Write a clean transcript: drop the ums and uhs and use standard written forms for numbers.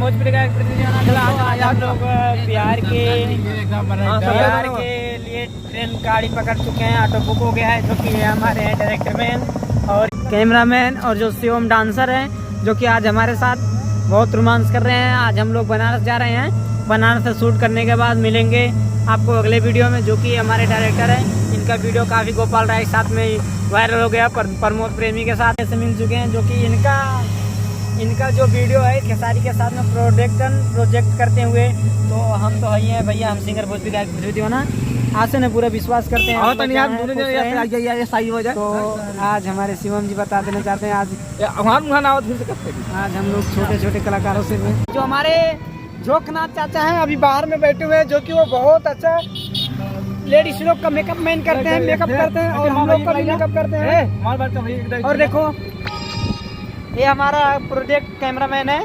भोजपुरी का एक प्रतिनिधि आज हम लोग बिहार के लिए ट्रेन गाड़ी पकड़ चुके हैं। ऑटो बुक हो गया है, जो कि हमारे हैं डायरेक्टर मैन और कैमरामैन और जो शिवम डांसर हैं, जो कि आज हमारे साथ बहुत रोमांस कर रहे हैं। आज हम लोग बनारस जा रहे हैं। बनारस से शूट करने के बाद मिलेंगे आपको अगले वीडियो में, जो कि हमारे डायरेक्टर हैं। इनका वीडियो काफ़ी गोपाल राय के साथ में वायरल हो गया, प्रमोद प्रेमी के साथ ऐसे मिल चुके हैं, जो कि इनका जो वीडियो है खेसारी के साथ में प्रोजेक्ट करते हुए। तो हम तो ही हैं भैया, हम सिंगर भोजपुरी गायक पृथ्वी ना आसे ने पूरा विश्वास करते हैं। तो आज हमारे शिवम जी बता देना चाहते हैं, आज हम लोग छोटे छोटे कलाकारों से जो हमारे जोकनाथ चाचा हैं अभी बाहर में बैठे हुए हैं, जो कि वो बहुत अच्छा लेडीज लोग का मेकअप मैन करते हैं, मेकअप करते हैं और हम लोग का भी मेकअप करते हैं। और देखो ये हमारा प्रोजेक्ट कैमरामैन है।